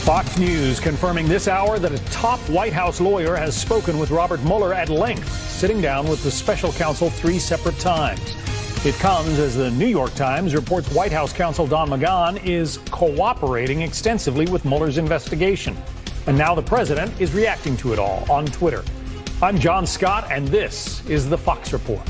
Fox News confirming this hour that a top White House lawyer has spoken with Robert Mueller at length, sitting down with the special counsel 3 separate times. It comes as the New York Times reports White House counsel Don McGahn is cooperating extensively with Mueller's investigation. And now the president is reacting to it all on Twitter. I'm John Scott, and this is the Fox Report.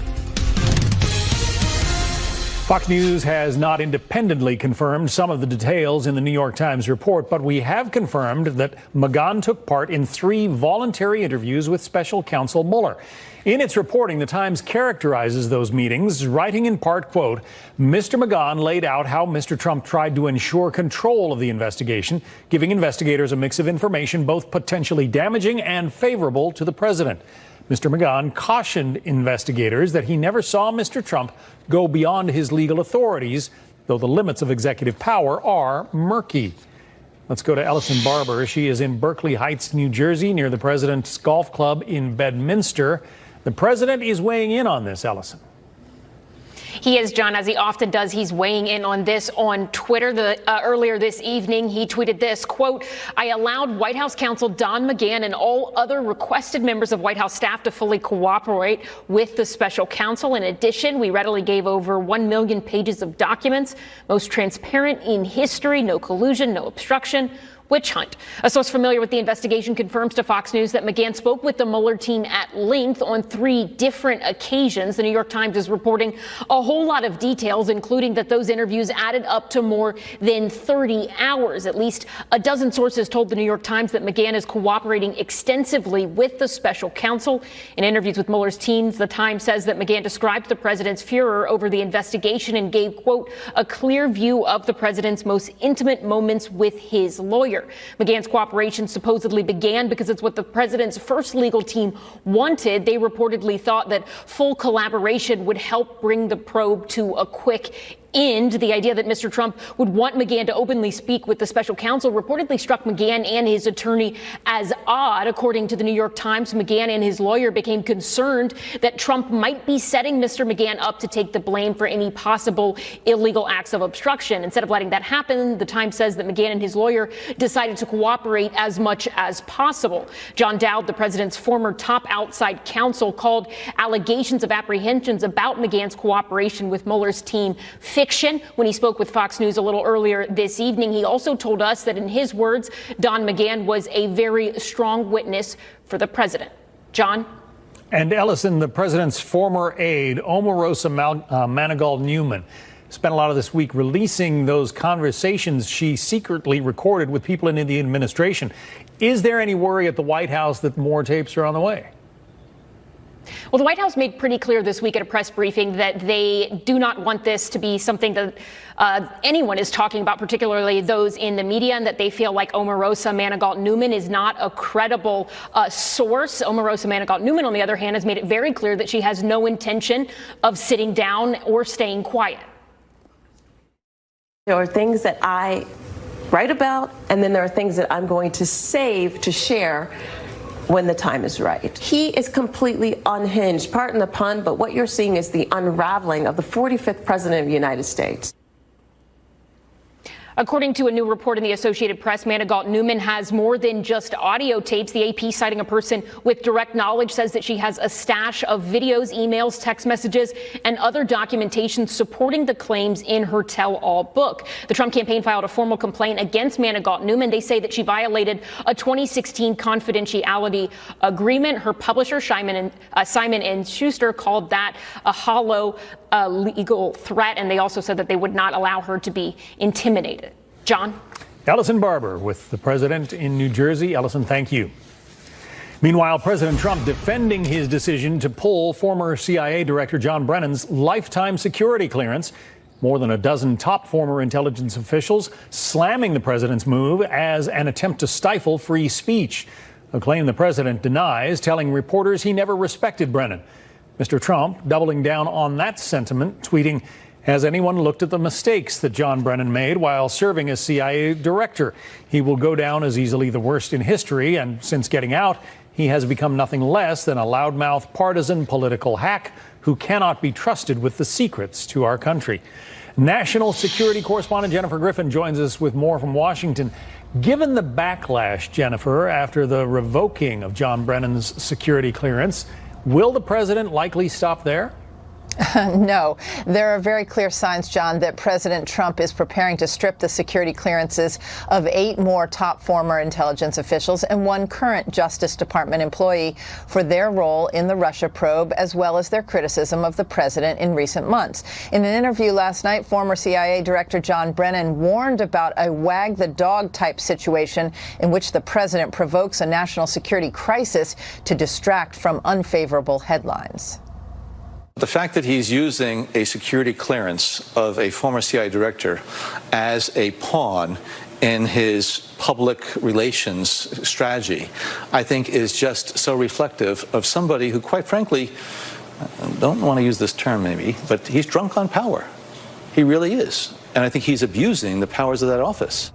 Fox News has not independently confirmed some of the details in the New York Times report, but we have confirmed that McGahn took part in 3 voluntary interviews with special counsel Mueller. In its reporting, the Times characterizes those meetings, writing in part, quote, Mr. McGahn laid out how Mr. Trump tried to ensure control of the investigation, giving investigators a mix of information both potentially damaging and favorable to the president. Mr. McGahn cautioned investigators that he never saw Mr. Trump go beyond his legal authorities, though the limits of executive power are murky. Let's go to Ellison Barber. She is in Berkeley Heights, New Jersey, near the president's golf club in Bedminster. The president is weighing in on this, Ellison. He is, John, as he often does. He's weighing in on this on Twitter. Earlier this evening, he tweeted this, quote, I allowed White House counsel Don McGahn and all other requested members of White House staff to fully cooperate with the special counsel. In addition, we readily gave over 1 million pages of documents, most transparent in history, no collusion, no obstruction. Witch hunt. A source familiar with the investigation confirms to Fox News that McGahn spoke with the Mueller team at length on 3 different occasions. The New York Times is reporting a whole lot of details, including that those interviews added up to more than 30 hours. At least a dozen sources told the New York Times that McGahn is cooperating extensively with the special counsel. In interviews with Mueller's teams, the Times says that McGahn described the president's furor over the investigation and gave, quote, a clear view of the president's most intimate moments with his lawyer. McGahn's cooperation supposedly began because it's what the president's first legal team wanted. They reportedly thought that full collaboration would help bring the probe to a quick end. The idea that Mr. Trump would want McGahn to openly speak with the special counsel reportedly struck McGahn and his attorney as odd. According to the New York Times, McGahn and his lawyer became concerned that Trump might be setting Mr. McGahn up to take the blame for any possible illegal acts of obstruction. Instead of letting that happen, the Times says that McGahn and his lawyer decided to cooperate as much as possible. John Dowd, the president's former top outside counsel, called allegations of apprehensions about McGahn's cooperation with Mueller's team fiction. When he spoke with Fox News a little earlier this evening, he also told us that, in his words, Don McGahn was a very strong witness for the president. John? And Ellison, the president's former aide, Omarosa Manigault Newman, spent a lot of this week releasing those conversations she secretly recorded with people in the administration. Is there any worry at the White House that more tapes are on the way? Well, the White House made pretty clear this week at a press briefing that they do not want this to be something that anyone is talking about, particularly those in the media, and that they feel like Omarosa Manigault Newman is not a credible source. Omarosa Manigault Newman, on the other hand, has made it very clear that she has no intention of sitting down or staying quiet. There are things that I write about, and then there are things that I'm going to save to share when the time is right. He is completely unhinged, pardon the pun, but what you're seeing is the unraveling of the 45th president of the United States. According to a new report in the Associated Press, Manigault Newman has more than just audio tapes. The AP, citing a person with direct knowledge, says that she has a stash of videos, emails, text messages, and other documentation supporting the claims in her tell-all book. The Trump campaign filed a formal complaint against Manigault Newman. They say that she violated a 2016 confidentiality agreement. Her publisher, Simon & Schuster, called that a hollow legal threat, and they also said that they would not allow her to be intimidated. John? Ellison Barber with the president in New Jersey. Ellison, thank you. Meanwhile, President Trump defending his decision to pull former CIA Director John Brennan's lifetime security clearance. More than a dozen top former intelligence officials slamming the president's move as an attempt to stifle free speech, a claim the president denies, telling reporters he never respected Brennan. Mr. Trump doubling down on that sentiment, tweeting, has anyone looked at the mistakes that John Brennan made while serving as CIA director? He will go down as easily the worst in history, and since getting out, he has become nothing less than a loudmouth partisan political hack who cannot be trusted with the secrets to our country. National security correspondent Jennifer Griffin joins us with more from Washington. Given the backlash, Jennifer, after the revoking of John Brennan's security clearance, will the president likely stop there? No. There are very clear signs, John, that President Trump is preparing to strip the security clearances of 8 more top former intelligence officials and 1 current Justice Department employee for their role in the Russia probe, as well as their criticism of the president in recent months. In an interview last night, former CIA Director John Brennan warned about a wag the dog type situation in which the president provokes a national security crisis to distract from unfavorable headlines. The fact that he's using a security clearance of a former CIA director as a pawn in his public relations strategy, I think is just so reflective of somebody who, quite frankly, I don't want to use this term maybe, but he's drunk on power. He really is. And I think he's abusing the powers of that office.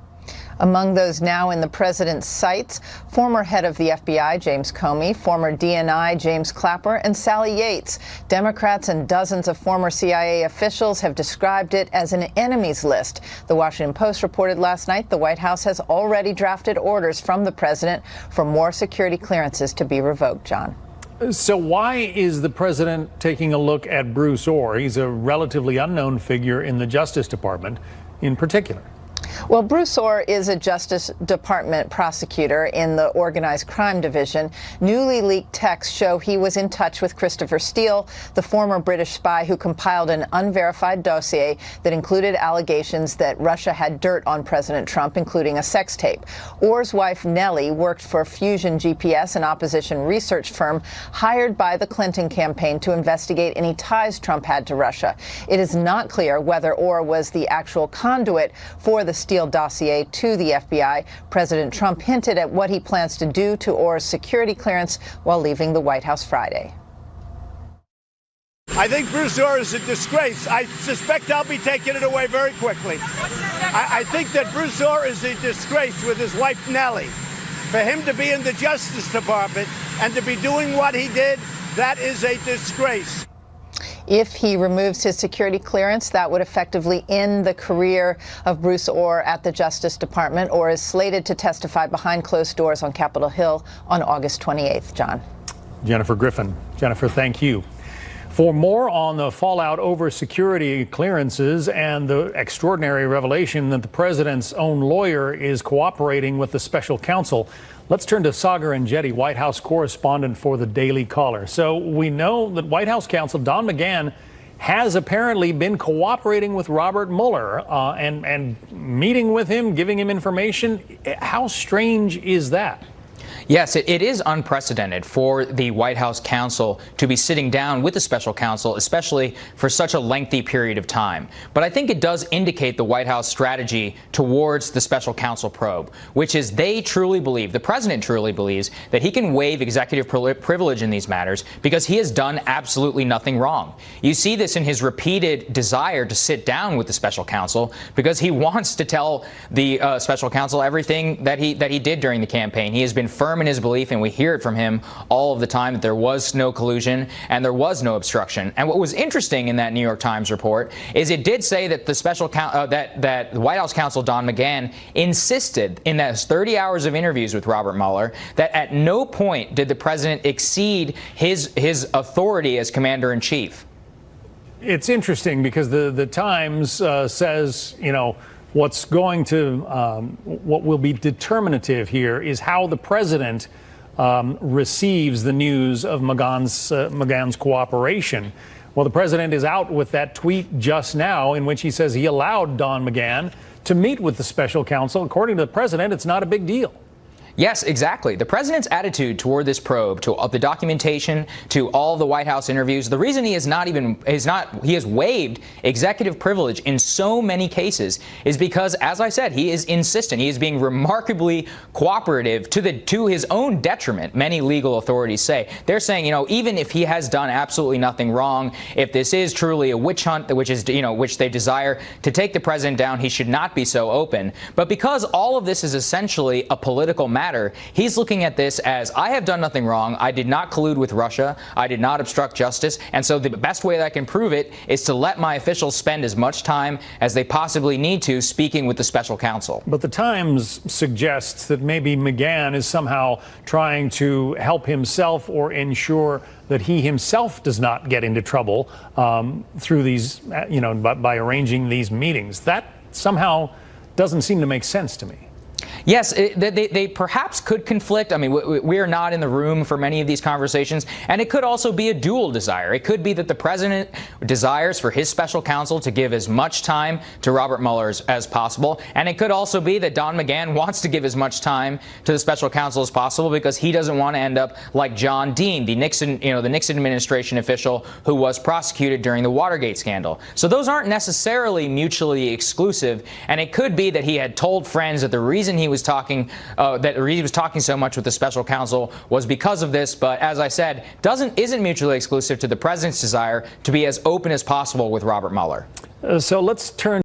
Among those now in the president's sights, former head of the FBI, James Comey, former DNI, James Clapper, and Sally Yates. Democrats and dozens of former CIA officials have described it as an enemies list. The Washington Post reported last night the White House has already drafted orders from the president for more security clearances to be revoked, John. So why is the president taking a look at Bruce Orr? He's a relatively unknown figure in the Justice Department in particular. Well, Bruce Orr is a Justice Department prosecutor in the Organized Crime Division. Newly leaked texts show he was in touch with Christopher Steele, the former British spy who compiled an unverified dossier that included allegations that Russia had dirt on President Trump, including a sex tape. Orr's wife, Nellie, worked for Fusion GPS, an opposition research firm hired by the Clinton campaign to investigate any ties Trump had to Russia. It is not clear whether Orr was the actual conduit for the Steele dossier to the FBI. President Trump hinted at what he plans to do to Orr's security clearance while leaving the White House Friday. I think Bruce Orr is a disgrace. I suspect I'll be taking it away very quickly. I think that Bruce Orr is a disgrace with his wife, Nellie. For him to be in the Justice Department and to be doing what he did, that is a disgrace. If he removes his security clearance, that would effectively end the career of Bruce Orr at the Justice Department. Orr is slated to testify behind closed doors on Capitol Hill on August 28th, John. Jennifer Griffin. Jennifer, thank you. For more on the fallout over security clearances and the extraordinary revelation that the president's own lawyer is cooperating with the special counsel, let's turn to Sagar Enjeti, White House correspondent for the Daily Caller. So we know that White House counsel Don McGahn has apparently been cooperating with Robert Mueller and meeting with him, giving him information. How strange is that? Yes, it is unprecedented for the White House counsel to be sitting down with the special counsel, especially for such a lengthy period of time. But I think it does indicate the White House strategy towards the special counsel probe, which is they truly believe, the president truly believes, that he can waive executive privilege in these matters because he has done absolutely nothing wrong. You see this in his repeated desire to sit down with the special counsel because he wants to tell the special counsel everything that he did during the campaign. He has been firm in his belief, and we hear it from him all of the time, that there was no collusion and there was no obstruction. And what was interesting in that New York Times report is it did say that the special that the White House counsel Don McGahn insisted in those 30 hours of interviews with Robert Mueller that at no point did the president exceed his authority as commander-in-chief. It's interesting because the Times says, you know, what will be determinative here is how the president receives the news of McGahn's cooperation. Well, the president is out with that tweet just now in which he says he allowed Don McGahn to meet with the special counsel. According to the president, it's not a big deal. Yes, exactly. The president's attitude toward this probe, to the documentation, to all the White House interviews, the reason he has waived executive privilege in so many cases is because, as I said, he is insistent. He is being remarkably cooperative to his own detriment, many legal authorities say. They're saying, you know, even if he has done absolutely nothing wrong, if this is truly a witch hunt, which they desire to take the president down, he should not be so open. But because all of this is essentially a political matter, matter. He's looking at this as, I have done nothing wrong. I did not collude with Russia. I did not obstruct justice. And so the best way that I can prove it is to let my officials spend as much time as they possibly need to speaking with the special counsel. But the Times suggests that maybe McGahn is somehow trying to help himself or ensure that he himself does not get into trouble through these, by arranging these meetings. That somehow doesn't seem to make sense to me. Yes, they perhaps could conflict. I mean, we are not in the room for many of these conversations, and it could also be a dual desire. It could be that the president desires for his special counsel to give as much time to Robert Mueller as possible, and it could also be that Don McGahn wants to give as much time to the special counsel as possible because he doesn't want to end up like John Dean, the Nixon administration official who was prosecuted during the Watergate scandal. So those aren't necessarily mutually exclusive, and it could be that he had told friends that the reason he was talking so much with the special counsel was because of this, but as I said, isn't mutually exclusive to the president's desire to be as open as possible with Robert Mueller. So let's turn